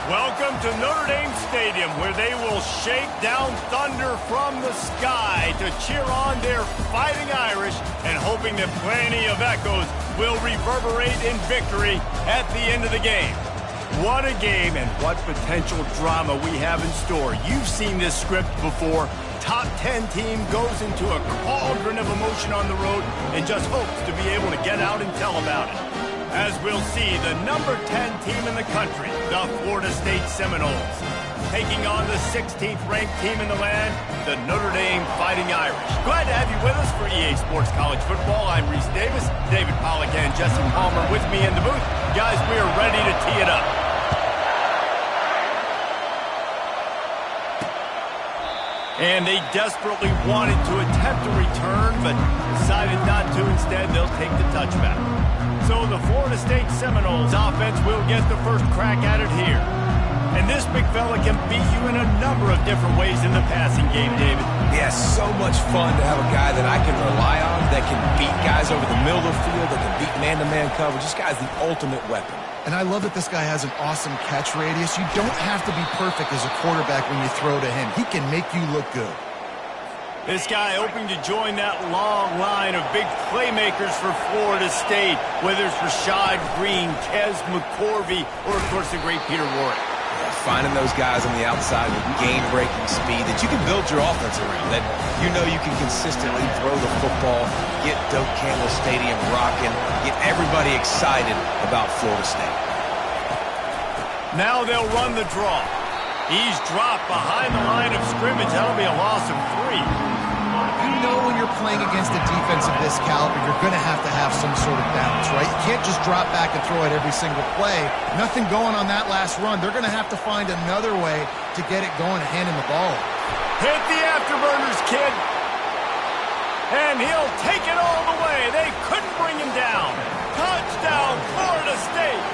Welcome to Notre Dame Stadium, where they will shake down thunder from the sky to cheer on their Fighting Irish and hoping that plenty of echoes will reverberate in victory at the end of the game. What a game and what potential drama we have in store. You've seen this script before. Top 10 team goes into a cauldron of emotion on the road and just hopes to be able to get out and tell about it. As we'll see, the number 10 team in the country, the Florida State Seminoles, taking on the 16th ranked team in the land, the Notre Dame Fighting Irish. Glad to have you with us for EA Sports College Football. I'm Reese Davis, David Pollack and Jesse Palmer with me in the booth. Guys, we are ready to tee it up. And they desperately wanted to attempt a return, but decided not to. Instead, they'll take the touchback. So the Florida State Seminoles offense will get the first crack at it here. And this big fella can beat you in a number of different ways in the passing game, David. Yeah, so much fun to have a guy that I can rely on, that can beat guys over the middle of the field, that can beat man-to-man coverage. This guy's the ultimate weapon. And I love that this guy has an awesome catch radius. You don't have to be perfect as a quarterback when you throw to him. He can make you look good. This guy hoping to join that long line of big playmakers for Florida State, whether it's Rashad Green, Kez McCorvey, or, of course, the great Peter Warrick. Yeah, finding those guys on the outside with game-breaking speed that you can build your offense around, that you know you can consistently throw the football, get Doak Campbell Stadium rocking, get everybody excited about Florida State. Now they'll run the draw. He's dropped behind the line of scrimmage. That'll be a loss of 3. You know when you're playing against a defense of this caliber, you're going to have some sort of balance, right? You can't just drop back and throw it every single play. Nothing going on that last run. They're going to have to find another way to get it going and hand him the ball. Hit the afterburners, kid. And he'll take it all the way. They couldn't bring him down. Touchdown, Florida State.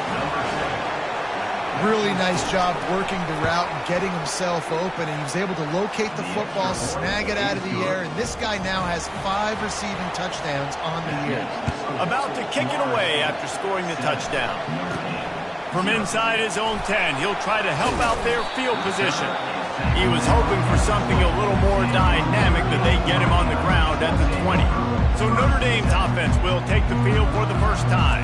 Really nice job working the route and getting himself open, and he was able to locate the football, snag it out of the air, and this guy now has 5 receiving touchdowns on the year. About to kick it away after scoring the touchdown. From inside his own 10, he'll try to help out their field position. He was hoping for something a little more dynamic, that they get him on the ground at the 20. So Notre Dame's offense will take the field for the first time.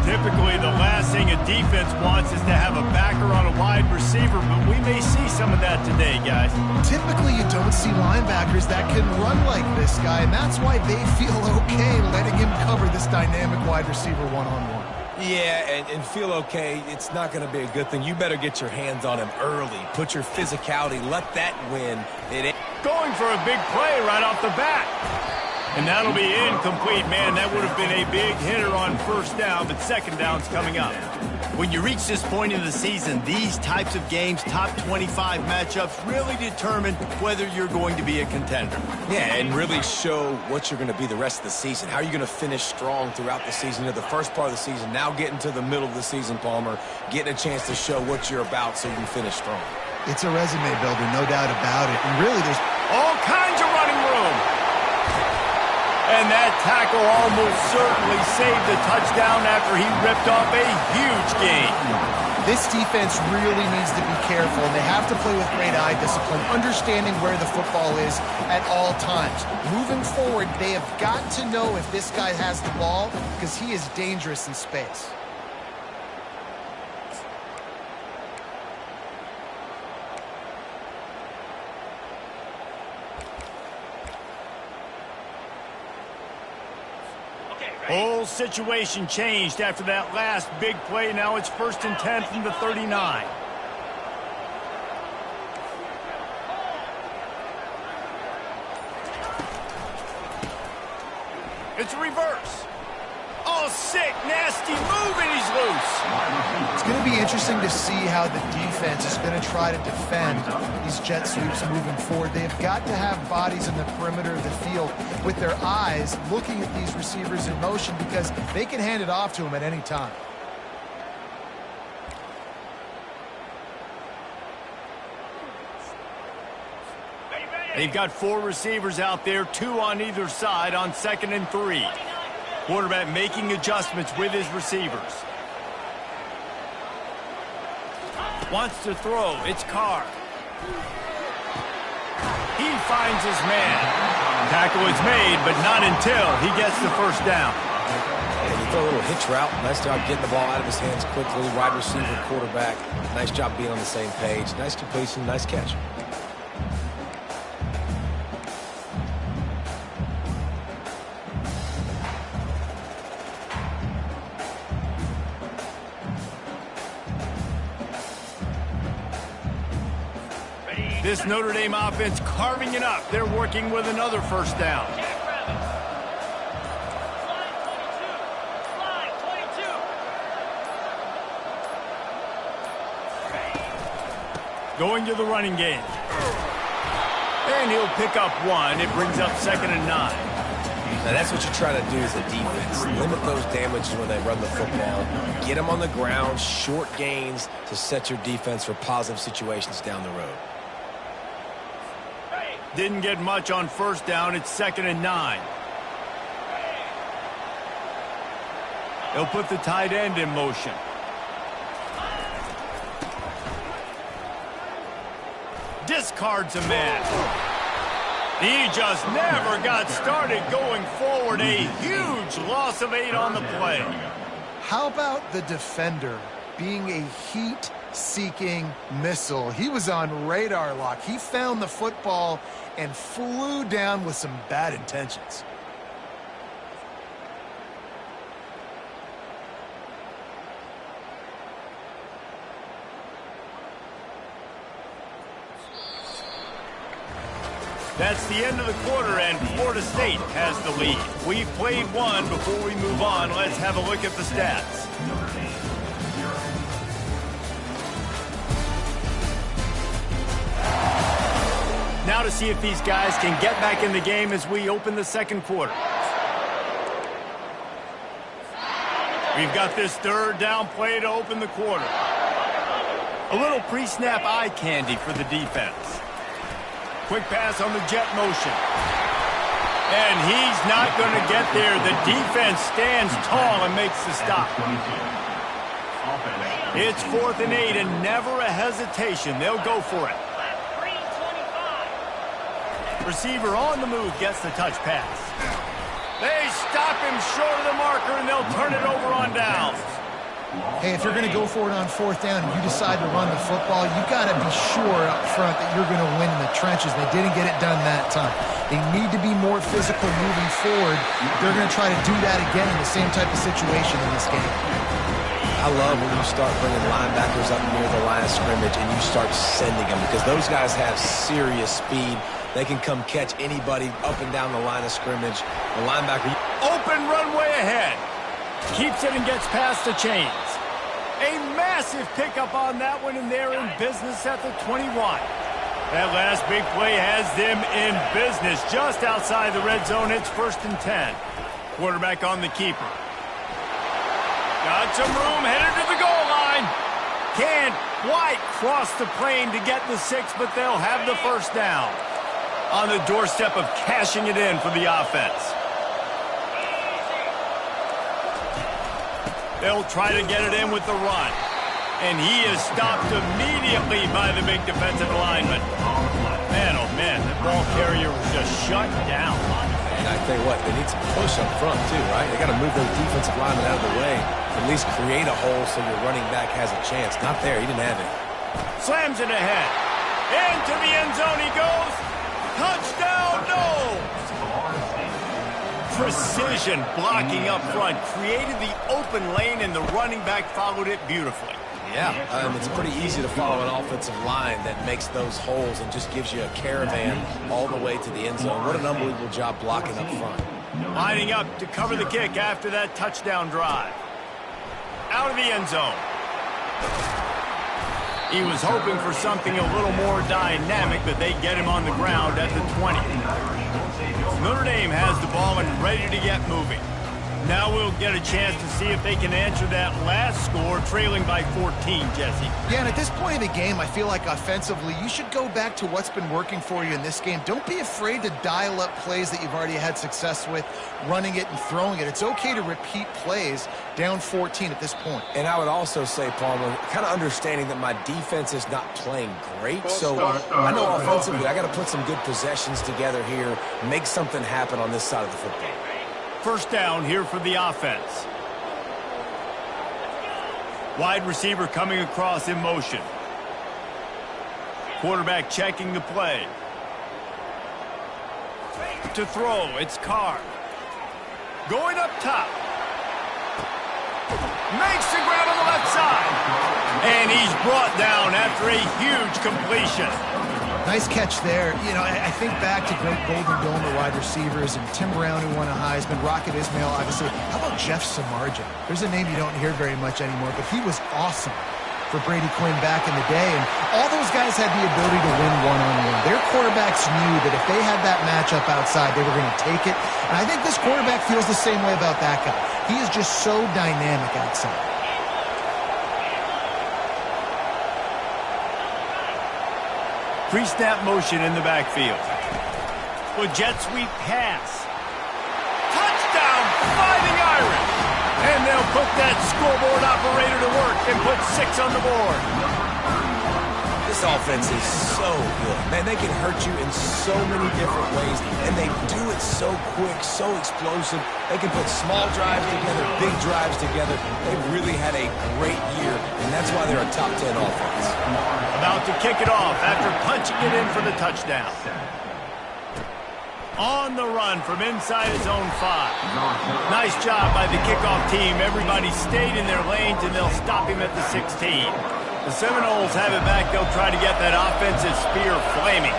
Typically, the last thing a defense wants is to have a backer on a wide receiver, but we may see some of that today, guys. Typically, you don't see linebackers that can run like this guy, and that's why they feel okay letting him cover this dynamic wide receiver one-on-one. Yeah, and feel okay, it's not going to be a good thing. You better get your hands on him early. Put your physicality, let that win. Going for a big play right off the bat. And that'll be incomplete. Man, that would have been a big hitter on first down, but second down's coming up. When you reach this point in the season, these types of games, top 25 matchups, really determine whether you're going to be a contender. Yeah, and really show what you're going to be the rest of the season. How are you going to finish strong throughout the season? You know, the first part of the season, now getting to the middle of the season, Palmer, getting a chance to show what you're about so you can finish strong. It's a resume builder, no doubt about it. And really, there's all kinds of running room. And that tackle almost certainly saved the touchdown after he ripped off a huge gain. This defense really needs to be careful, and they have to play with great eye discipline, understanding where the football is at all times. Moving forward, they have got to know if this guy has the ball, because he is dangerous in space. Whole situation changed after that last big play. Now it's 1st and 10 from the 39. It's a reverse. Oh, sick, nasty move, and he's loose. It's going to be interesting to see how the defense is going to try to defend these jet sweeps moving forward. They've got to have bodies in the perimeter of the field with their eyes looking at these receivers in motion, because they can hand it off to them at any time. They've got 4 receivers out there, 2 on either side on 2nd and 3. Quarterback making adjustments with his receivers. Wants to throw. It's Carr. He finds his man. Tackle is made, but not until he gets the first down. And you throw a little hitch route. Nice job getting the ball out of his hands quickly. Wide receiver, quarterback. Nice job being on the same page. Nice completion, nice catch. This Notre Dame offense carving it up. They're working with another first down. Going to the running game. And he'll pick up one. It brings up 2nd and 9. Now that's what you try to do as a defense. Limit those damages when they run the football. Get them on the ground, short gains to set your defense for positive situations down the road. Didn't get much on first down. It's 2nd and 9. He'll put the tight end in motion. Discards a man. He just never got started going forward. A huge loss of 8 on the play. How about the defender being a heat-seeking missile? He was on radar lock. He found the football and flew down with some bad intentions. That's the end of the quarter, and Florida State has the lead. We've played one. Before we move on, let's have a look at the stats. Now to see if these guys can get back in the game as we open the second quarter. We've got this 3rd down play to open the quarter. A little pre-snap eye candy for the defense. Quick pass on the jet motion. And he's not going to get there. The defense stands tall and makes the stop. It's 4th and 8 and never a hesitation. They'll go for it. Receiver on the move gets the touch pass. They stop him short of the marker and they'll turn it over on downs. Hey, if you're going to go for it on 4th down and you decide to run the football, you got to be sure up front that you're going to win in the trenches. They didn't get it done that time. They need to be more physical moving forward. They're going to try to do that again in the same type of situation in this game. I love when you start bringing linebackers up near the line of scrimmage and you start sending them because those guys have serious speed. They can come catch anybody up and down the line of scrimmage. The linebacker... Open runway ahead. Keeps it and gets past the chains. A massive pickup on that one, and they're in business at the 21. That last big play has them in business just outside the red zone. It's 1st and 10. Quarterback on the keeper. Got some room, headed to the goal line. Can't quite cross the plane to get the 6, but they'll have the first down. On the doorstep of cashing it in for the offense. They'll try to get it in with the run. And he is stopped immediately by the big defensive lineman. Man, oh man, the ball carrier was just shut down. And I tell you what, they need some push up front too, right? They got to move those defensive linemen out of the way. At least create a hole so your running back has a chance. Not there, he didn't have it. Slams it ahead. Into the end zone he goes. Touchdown, no! Precision blocking up front, created the open lane, and the running back followed it beautifully. Yeah, it's pretty easy to follow an offensive line that makes those holes and just gives you a caravan all the way to the end zone. What an unbelievable job blocking up front. Lining up to cover the kick after that touchdown drive. Out of the end zone. He was hoping for something a little more dynamic, but they get him on the ground at the 20. Notre Dame has the ball and ready to get moving. Now we'll get a chance to see if they can answer that last score, trailing by 14, Jesse. Yeah, and at this point in the game, I feel like offensively, you should go back to what's been working for you in this game. Don't be afraid to dial up plays that you've already had success with, running it and throwing it. It's okay to repeat plays down 14 at this point. And I would also say, Palmer, kind of understanding that my defense is not playing great. So I know offensively, I got to put some good possessions together here, make something happen on this side of the football. First down here for the offense. Wide receiver coming across in motion. Quarterback checking the play. To throw, it's Carr. Going up top. Makes the grab on the left side. And he's brought down after a huge completion. Nice catch there. You know, I think back to great Golden Dome wide receivers and Tim Brown, who won a Heisman, Rocket Ismail, obviously. How about Jeff Samardzija? There's a name you don't hear very much anymore, but he was awesome for Brady Quinn back in the day. And all those guys had the ability to win one-on-one. Their quarterbacks knew that if they had that matchup outside, they were going to take it. And I think this quarterback feels the same way about that guy. He is just so dynamic outside. Pre-snap motion in the backfield. With jet sweep pass. Touchdown, Fighting Irish! And they'll put that scoreboard operator to work and put 6 on the board. This offense is so good. Man, they can hurt you in so many different ways, and they do it so quick, so explosive. They can put small drives together, big drives together. They've really had a great year, and that's why they're a top 10 offense. About to kick it off after punching it in for the touchdown. On the run from inside his own 5. Nice job by the kickoff team. Everybody stayed in their lanes, and they'll stop him at the 16. The Seminoles have it back. They'll try to get that offensive spear flaming.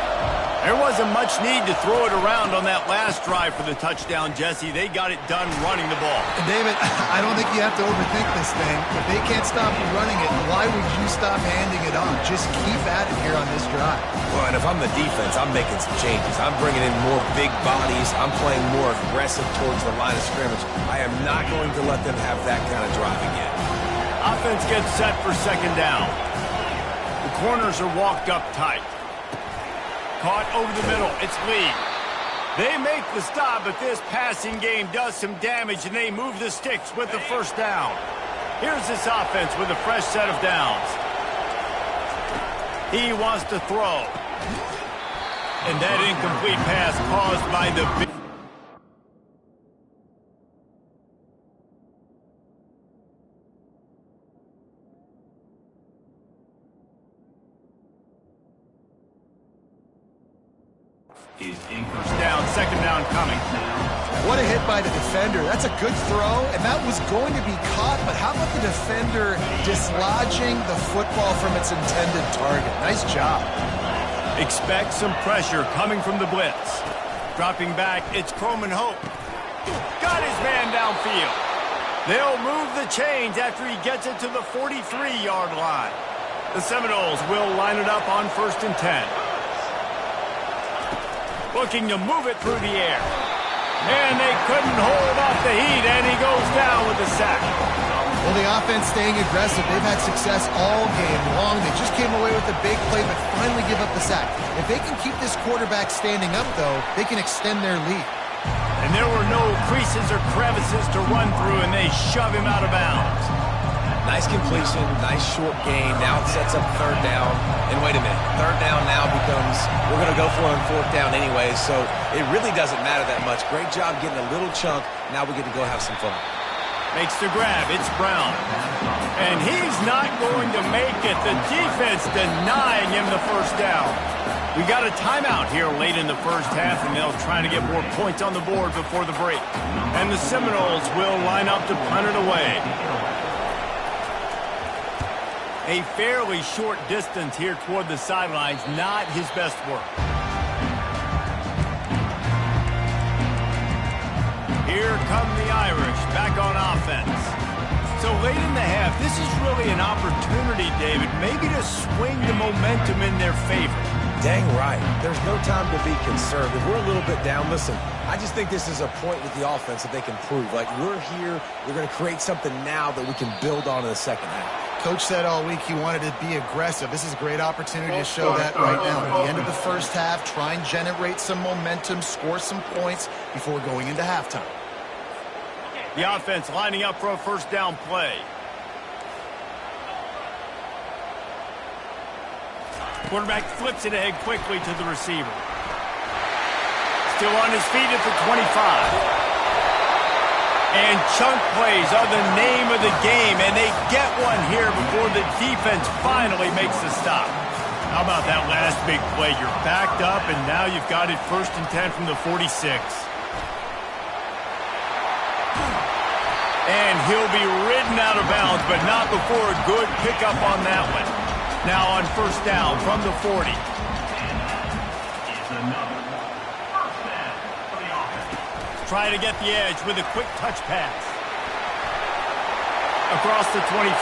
There wasn't much need to throw it around on that last drive for the touchdown, Jesse. They got it done running the ball. And David, I don't think you have to overthink this thing. If they can't stop you running it, why would you stop handing it on? Just keep at it here on this drive. Well, and if I'm the defense, I'm making some changes. I'm bringing in more big bodies. I'm playing more aggressive towards the line of scrimmage. I am not going to let them have that kind of drive again. Offense gets set for second down. The corners are walked up tight. Caught over the middle. It's Lee. They make the stop, but this passing game does some damage, and they move the sticks with the first down. Here's this offense with a fresh set of downs. He wants to throw. And that incomplete pass caused by the big... down, second down coming. What a hit by the defender. That's a good throw, and that was going to be caught, but how about the defender dislodging the football from its intended target? Nice job. Expect some pressure coming from the blitz. Dropping back, it's Croman Hope. Got his man downfield. They'll move the chains after he gets it to the 43-yard line. The Seminoles will line it up on 1st and 10. Looking to move it through the air. And they couldn't hold off the heat, and he goes down with the sack. Well, the offense staying aggressive. They've had success all game long. They just came away with a big play, but finally give up the sack. If they can keep this quarterback standing up, though, they can extend their lead. And there were no creases or crevices to run through, and they shove him out of bounds. Nice completion, nice short gain. Now it sets up third down. And wait a minute, third down now becomes, we're going to go for it on 4th down anyway, so it really doesn't matter that much. Great job getting a little chunk. Now we get to go have some fun. Makes the grab. It's Brown. And he's not going to make it. The defense denying him the first down. We got a timeout here late in the first half, and they'll try to get more points on the board before the break. And the Seminoles will line up to punt it away. A fairly short distance here toward the sidelines, not his best work. Here come the Irish back on offense. So late in the half, this is really an opportunity, David, maybe to swing the momentum in their favor. Dang right. There's no time to be concerned. If we're a little bit down, listen, I just think this is a point with the offense that they can prove. Like, we're here, we're going to create something now that we can build on in the second half. Coach said all week he wanted to be aggressive. This is a great opportunity to show that right now. At the end of the first half, try and generate some momentum, score some points before going into halftime. The offense lining up for a first down play. Quarterback flips it ahead quickly to the receiver. Still on his feet at the 25. And chunk plays are the name of the game, and they get one here before the defense finally makes the stop. How about that last big play? You're backed up, and now you've got it 1st and 10 from the 46. And he'll be ridden out of bounds, but not before a good pickup on that one. Now on first down from the 40. Try to get the edge with a quick touch pass. Across the 25.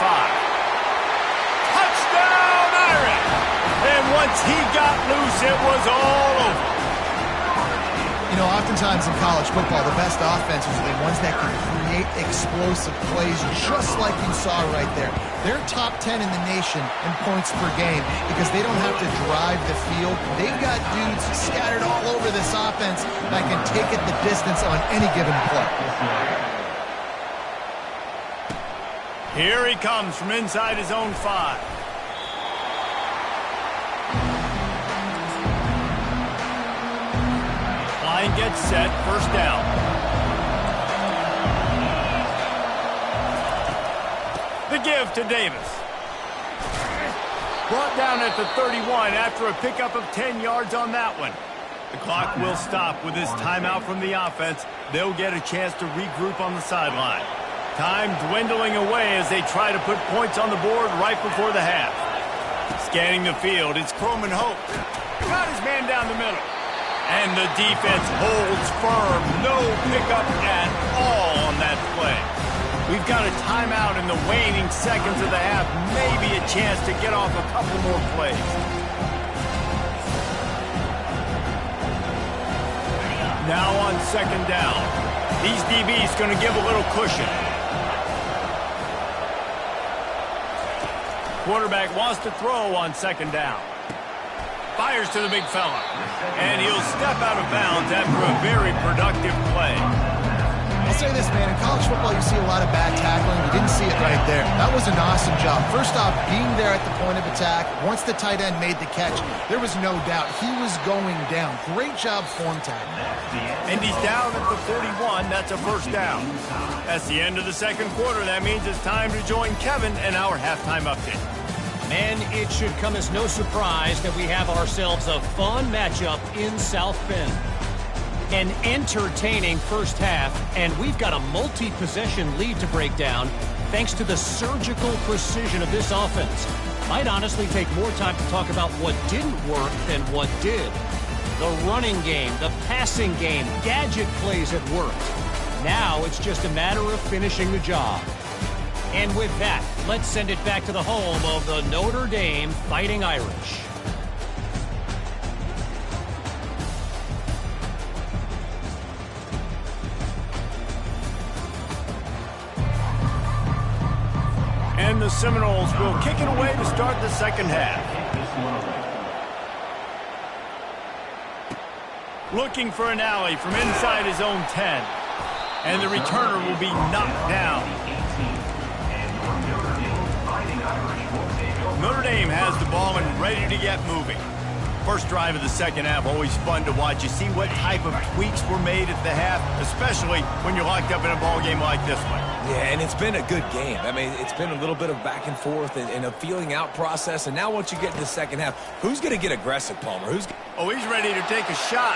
Touchdown, Irish! And once he got loose, it was all over. You know, oftentimes in college football, the best offenses are the ones that can create explosive plays, just like you saw right there. They're top 10 in the nation in points per game because they don't have to drive the field. They've got dudes scattered all over this offense that can take it the distance on any given play. Here he comes from inside his own 5. Line gets set, first down. The give to Davis. Brought down at the 31 after a pickup of 10 yards on that one. The clock will stop with this timeout from the offense. They'll get a chance to regroup on the sideline. Time dwindling away as they try to put points on the board right before the half. Scanning the field, it's Croman Hope. Got his man down the middle. And the defense holds firm. No pickup at all on that play. We've got a timeout in the waning seconds of the half. Maybe a chance to get off a couple more plays. Now on second down. These DBs going to give a little cushion. Quarterback wants to throw on second down. Fires to the big fella. And he'll step out of bounds after a very productive play. I'll say this, man. In college football, you see a lot of bad tackling. You didn't see it right there. That was an awesome job. First off, being there at the point of attack. Once the tight end made the catch, there was no doubt he was going down. Great job form tackling. And he's down at the 41. That's a first down. That's the end of the second quarter. That means it's time to join Kevin and our halftime update. And it should come as no surprise that we have ourselves a fun matchup in South Bend. An entertaining first half, and we've got a multi-possession lead to break down thanks to the surgical precision of this offense. Might honestly take more time to talk about what didn't work than what did. The running game, the passing game, gadget plays have worked. Now it's just a matter of finishing the job. And with that, let's send it back to the home of the Notre Dame Fighting Irish. And the Seminoles will kick it away to start the second half. Looking for an alley from inside his own 10. And the returner will be knocked down. Notre Dame has the ball and ready to get moving. First drive of the second half, always fun to watch. You see what type of tweaks were made at the half, especially when you're locked up in a ball game like this one. Yeah, and it's been a good game. I mean, it's been a little bit of back and forth and a feeling out process. And now once you get to the second half, who's going to get aggressive, Palmer? Oh, he's ready to take a shot.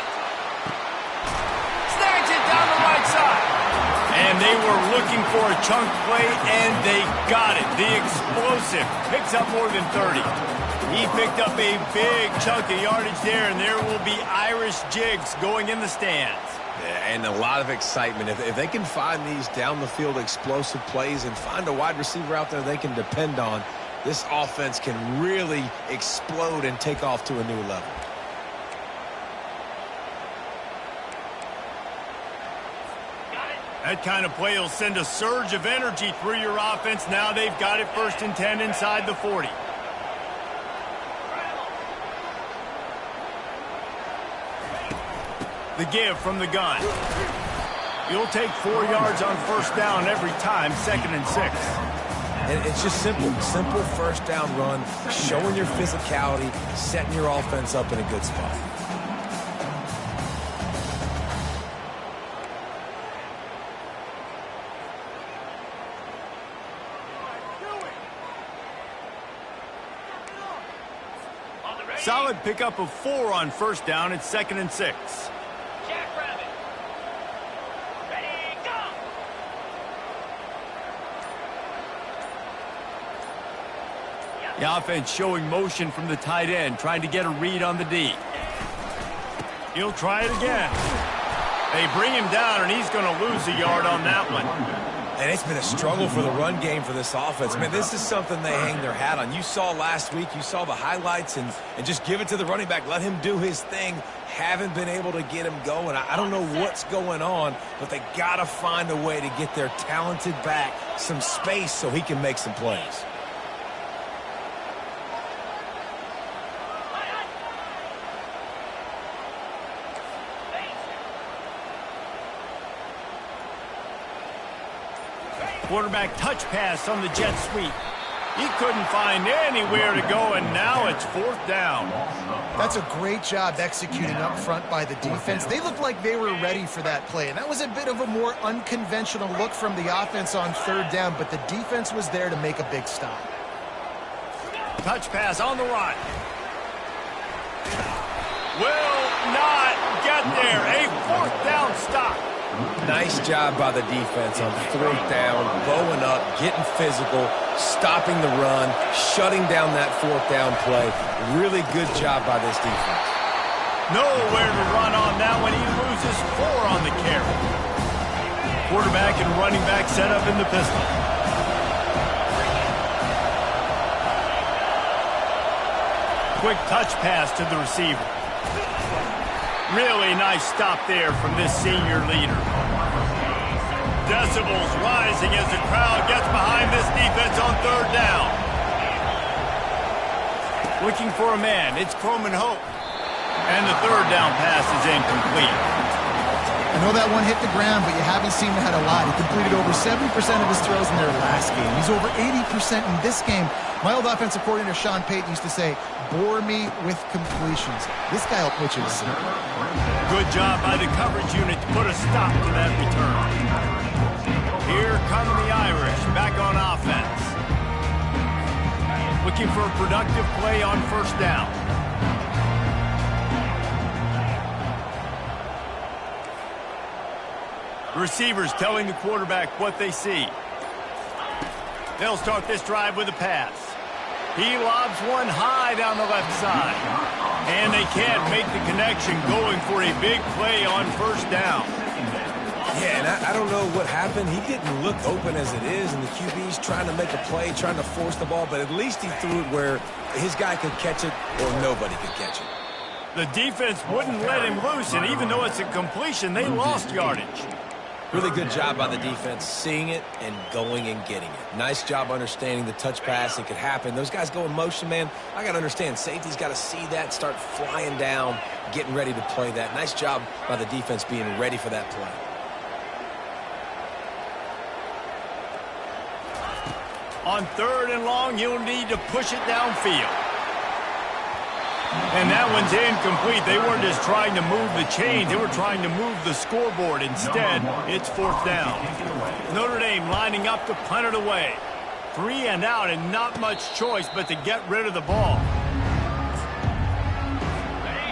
Snatch it down the right side. And they were looking for a chunk play, and they got it. The explosive picks up more than 30. He picked up a big chunk of yardage there, and there will be Irish jigs going in the stands. Yeah, and a lot of excitement. If they can find these down-the-field explosive plays and find a wide receiver out there they can depend on, this offense can really explode and take off to a new level. That kind of play will send a surge of energy through your offense. Now they've got it 1st and 10 inside the 40. The give from the gun. You'll take 4 yards on 1st down every time, 2nd and 6. And it's just simple 1st down run, showing your physicality, setting your offense up in a good spot. Solid pickup of 4 on 1st down. It's 2nd and 6. The offense showing motion from the tight end, trying to get a read on the D. He'll try it again. They bring him down, and he's going to lose a yard on that one. And it's been a struggle for the run game for this offense. Man, this is something they hang their hat on. You saw last week, you saw the highlights, and just give it to the running back. Let him do his thing. Haven't been able to get him going. I don't know what's going on, but they got to find a way to get their talented back some space so he can make some plays. Quarterback touch pass on the jet sweep. He couldn't find anywhere to go, and now it's 4th down. That's a great job executing up front by the defense. They looked like they were ready for that play, and that was a bit of a more unconventional look from the offense on 3rd down, but the defense was there to make a big stop. Touch pass on the run. Will not get there. A 4th down stop. Nice job by the defense on 4th down, bowing up, getting physical, stopping the run, shutting down that 4th down play. Really good job by this defense. Nowhere to run on that one. He loses 4 on the carry. Quarterback and running back set up in the pistol. Quick touch pass to the receiver. Really nice stop there from this senior leader. Decibels rising as the crowd gets behind this defense on 3rd down. Looking for a man. It's Croman Hope. And the 3rd down pass is incomplete. I know that one hit the ground, but you haven't seen that a lot. He completed over 70% of his throws in their last game. He's over 80% in this game. My old offensive coordinator, Sean Payton, used to say, bore me with completions. This guy will put you to sleep. Good job by the coverage unit to put a stop to that return. Here come the Irish back on offense. Looking for a productive play on 1st down. Receivers telling the quarterback what they see. They'll start this drive with a pass. He lobs one high down the left side. And they can't make the connection, going for a big play on 1st down. Yeah, and I don't know what happened. He didn't look open as it is, and the QB's trying to make a play, trying to force the ball, but at least he threw it where his guy could catch it or nobody could catch it. The defense wouldn't let him loose, and even though it's a completion, they lost yardage. Really good job by the defense, seeing it and going and getting it. Nice job understanding the touch pass. It could happen. Those guys go in motion, man. I got to understand, safety's got to see that, start flying down, getting ready to play that. Nice job by the defense being ready for that play. On 3rd and long, you'll need to push it downfield. And that one's incomplete. They weren't just trying to move the chains. They were trying to move the scoreboard. Instead, it's 4th down. Notre Dame lining up to punt it away. 3 and out, and not much choice but to get rid of the ball.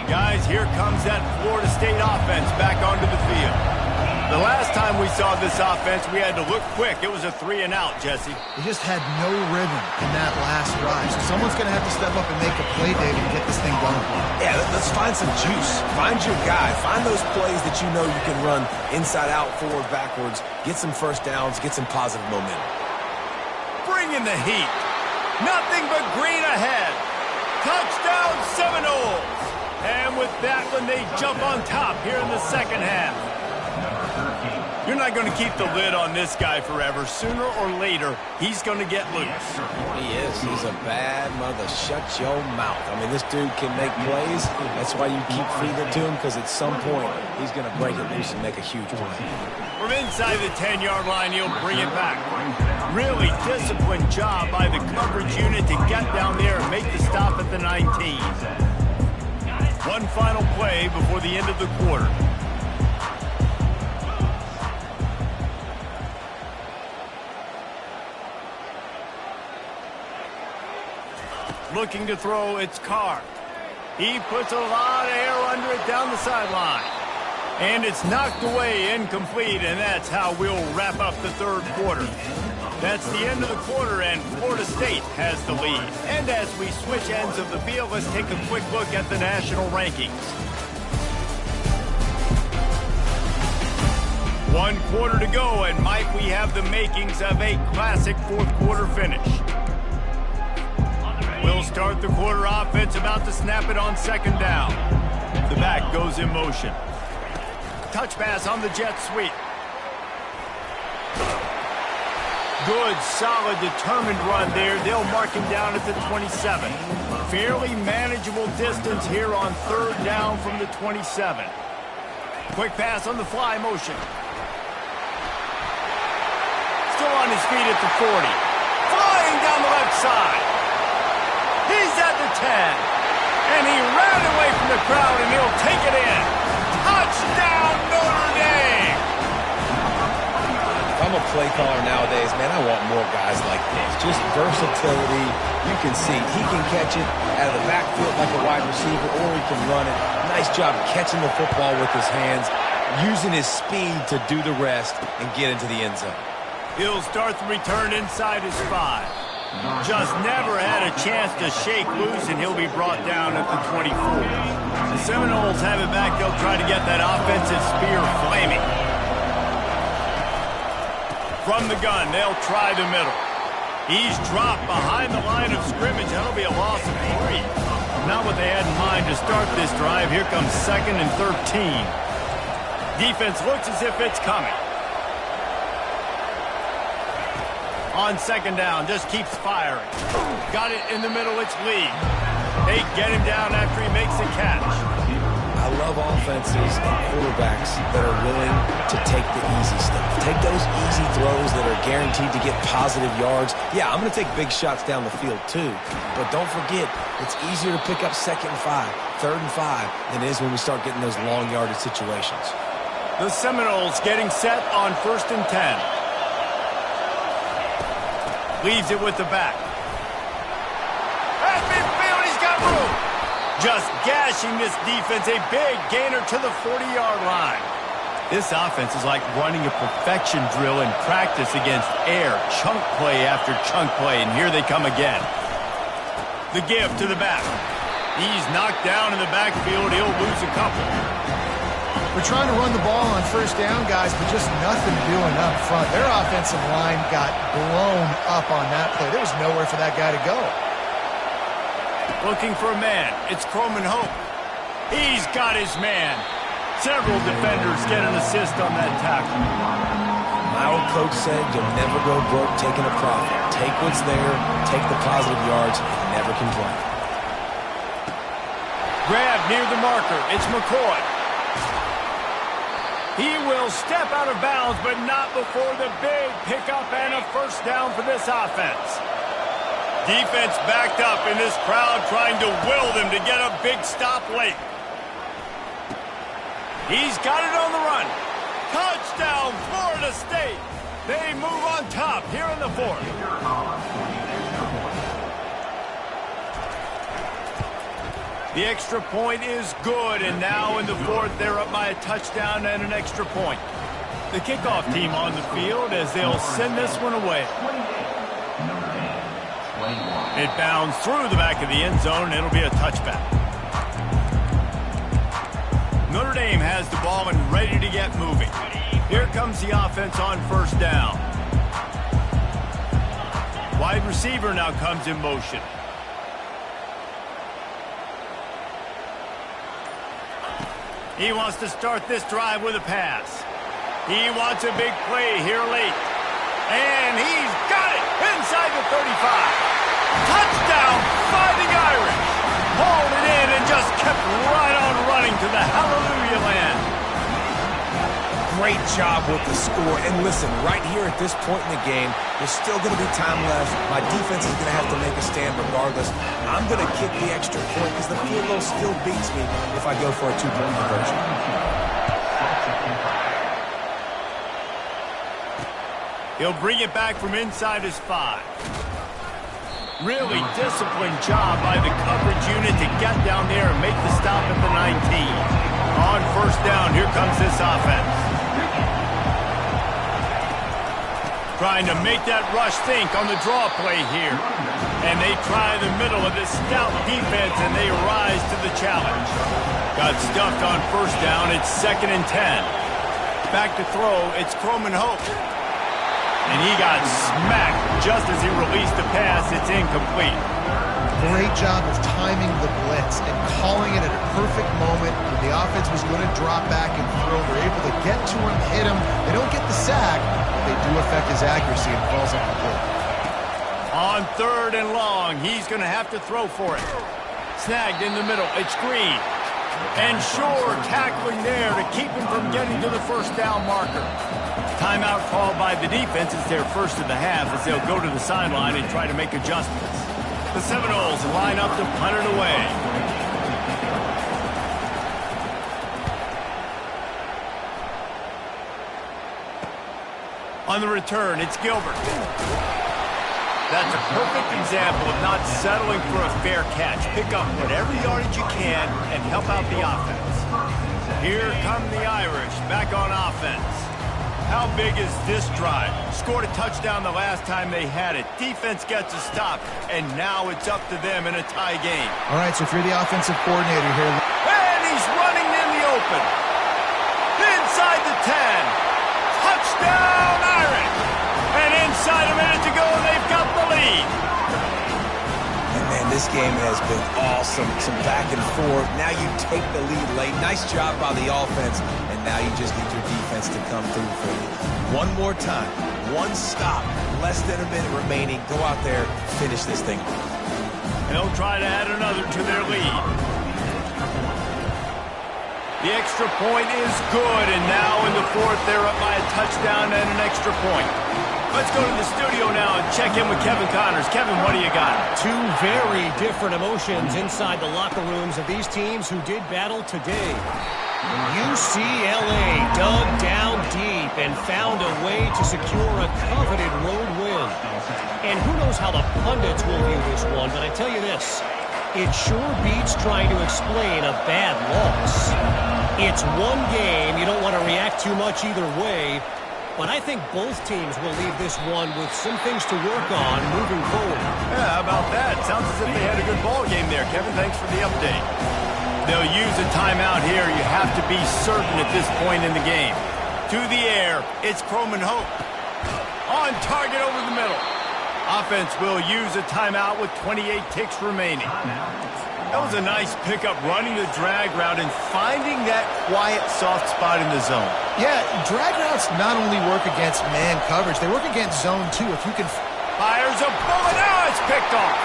Guys, here comes that Florida State offense back onto the field. The last time we saw this offense, we had to look quick. It was a 3 and out, Jesse. They just had no rhythm in that last drive. So someone's going to have to step up and make a play, David, and get this thing going. Yeah, let's find some juice. Find your guy. Find those plays that you know you can run inside out, forward, backwards. Get some 1st downs. Get some positive momentum. Bring in the heat. Nothing but green ahead. Touchdown Seminoles. And with that one, they jump on top here in the 2nd half. You're not going to keep the lid on this guy forever. Sooner or later, he's going to get loose. He is. He's a bad mother. Shut your mouth. I mean, this dude can make plays. That's why you keep feeding it to him, because at some point, he's going to break it loose and make a huge play. From inside the 10-yard line, he'll bring it back. Really disciplined job by the coverage unit to get down there and make the stop at the 19. One final play before the end of the quarter. Looking to throw, it's Carr. He puts a lot of air under it down the sideline. And it's knocked away, incomplete, and that's how we'll wrap up the third quarter. That's the end of the quarter, and Florida State has the lead. And as we switch ends of the field, let's take a quick look at the national rankings. 1 quarter to go, and might we have the makings of a classic fourth quarter finish. We'll start the quarter offense, about to snap it on second down. The back goes in motion. Touch pass on the jet sweep. Good, solid, determined run there. They'll mark him down at the 27. Fairly manageable distance here on third down from the 27. Quick pass on the fly motion. Still on his feet at the 40. Flying down the left side. He's at the 10. And he ran away from the crowd, and he'll take it in. Touchdown, Notre Dame! If I'm a play caller nowadays, man, I want more guys like this. Just versatility. You can see he can catch it out of the backfield like a wide receiver, or he can run it. Nice job catching the football with his hands, using his speed to do the rest and get into the end zone. He'll start the return inside his 5. Just never had a chance to shake loose, and he'll be brought down at the 24. The Seminoles have it back. They'll try to get that offensive spear flaming. From the gun, they'll try the middle. He's dropped behind the line of scrimmage. That'll be a loss of 3. Not what they had in mind to start this drive. Here comes 2nd and 13. Defense looks as if it's coming. On second down, just keeps firing. Got it in the middle, it's Lee. They get him down after he makes a catch. I love offenses and quarterbacks that are willing to take the easy stuff. Take those easy throws that are guaranteed to get positive yards. Yeah, I'm going to take big shots down the field too. But don't forget, it's easier to pick up 2nd and 5, 3rd and 5 than it is when we start getting those long yardage situations. The Seminoles getting set on 1st and 10. Leaves it with the back. At midfield, he's got room. Just gashing this defense. A big gainer to the 40-yard line. This offense is like running a perfection drill in practice against air. Chunk play after chunk play, and here they come again. The give to the back. He's knocked down in the backfield. He'll lose a couple. We're trying to run the ball on 1st down, guys, but just nothing doing up front. Their offensive line got blown up on that play. There was nowhere for that guy to go. Looking for a man. It's Croman Hope. He's got his man. Several defenders get an assist on that tackle. My old coach said you'll never go broke taking a profit. Take what's there, take the positive yards, and never complain. Grab near the marker. It's McCoy. He will step out of bounds, but not before the big pickup and a 1st down for this offense. Defense backed up in this crowd trying to will them to get a big stop late. He's got it on the run. Touchdown, Florida State. They move on top here in the 4th. The extra point is good, and now in the 4th, they're up by a touchdown and an extra point. The kickoff team on the field as they'll send this one away. It bounds through the back of the end zone, and it'll be a touchback. Notre Dame has the ball and ready to get moving. Here comes the offense on 1st down. Wide receiver now comes in motion. He wants to start this drive with a pass. He wants a big play here late. And he's got it inside the 35. Touchdown, Fighting Irish. Hauled it in and just kept right on running to the hallelujah land. Great job with the score. And listen, right here at this point in the game, there's still going to be time left. My defense is going to have to make a stand regardless. I'm going to kick the extra point because the field goal still beats me if I go for a two-point conversion. He'll bring it back from inside his 5. Really disciplined job by the coverage unit to get down there and make the stop at the 19. On first down, here comes this offense. Trying to make that rush think on the draw play here. And they try the middle of this stout defense, and they rise to the challenge. Got stuffed on first down. It's 2nd and 10. Back to throw. It's Croman Hope. And he got smacked just as he released the pass. It's incomplete. Great job of timing the blitz and calling it at a perfect moment when the offense was going to drop back and throw. They're able to get to him, hit him. They don't get the sack, but they do affect his accuracy and falls incomplete. On 3rd and long, he's going to have to throw for it. Snagged in the middle. It's Green. And Shore tackling there to keep him from getting to the first down marker. Timeout called by the defense. It's their first of the half as they'll go to the sideline and try to make adjustments. The Seminoles line up to punt it away. On the return, it's Gilbert. That's a perfect example of not settling for a fair catch. Pick up whatever yardage you can and help out the offense. Here come the Irish back on offense. How big is this drive? Scored a touchdown the last time they had it. Defense gets a stop, and now it's up to them in a tie game. All right, so if you're the offensive coordinator here. And he's running in the open. Inside the 10. Touchdown, Irish. And inside a minute to go, they've got the lead. And man, this game has been awesome. Some back and forth. Now you take the lead late. Nice job by the offense. And now you just need your defense to come through for you. One more time. One stop. Less than a minute remaining. Go out there. Finish this thing. They'll try to add another to their lead. The extra point is good. And now in the 4th, they're up by a touchdown and an extra point. Let's go to the studio now and check in with Kevin Connors. Kevin, what do you got? Two very different emotions inside the locker rooms of these teams who did battle today. UCLA dug down deep and found a way to secure a coveted road win. And who knows how the pundits will view this one, but I tell you this, it sure beats trying to explain a bad loss. It's one game. You don't want to react too much either way. But I think both teams will leave this one with some things to work on moving forward. Yeah, how about that? Sounds as if they had a good ball game there. Kevin, thanks for the update. They'll use a timeout here. You have to be certain at this point in the game. To the air, it's Croman Hope. On target over the middle. Offense will use a timeout with 28 ticks remaining. That was a nice pickup, running the drag route and finding that quiet, soft spot in the zone. Yeah, drag routes not only work against man coverage, they work against zone too. If you can... Fires a bullet. Now it's picked off.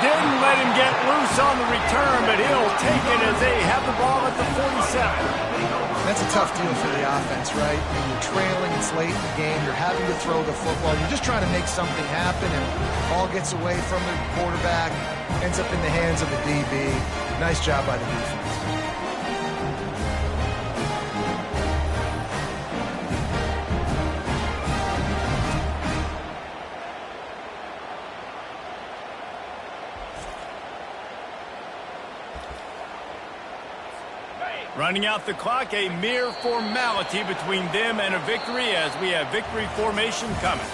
Didn't let him get loose on the return, but he'll take it as they have the ball at the 47. That's a tough deal for the offense, right? When you're trailing, it's late in the game, you're having to throw the football, you're just trying to make something happen, and the ball gets away from the quarterback, ends up in the hands of the DB. Nice job by the defense. Running out the clock, a mere formality between them and a victory as we have victory formation coming.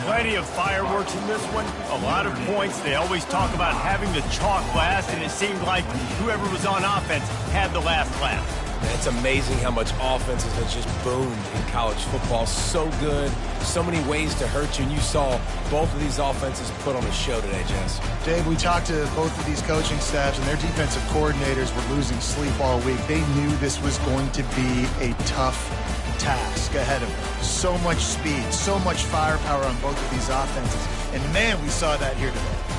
Plenty of fireworks in this one, a lot of points. They always talk about having the chalk last, and it seemed like whoever was on offense had the last laugh. It's amazing how much offenses have just boomed in college football. So good, so many ways to hurt you, and you saw both of these offenses put on a show today, Jess. Dave, we talked to both of these coaching staffs, and their defensive coordinators were losing sleep all week. They knew this was going to be a tough task ahead of them. So much speed, so much firepower on both of these offenses, and man, we saw that here today.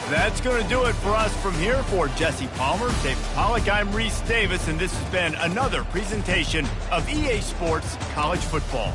That's going to do it for us from here. For Jesse Palmer, David Pollack, I'm Reese Davis, and this has been another presentation of EA Sports College Football.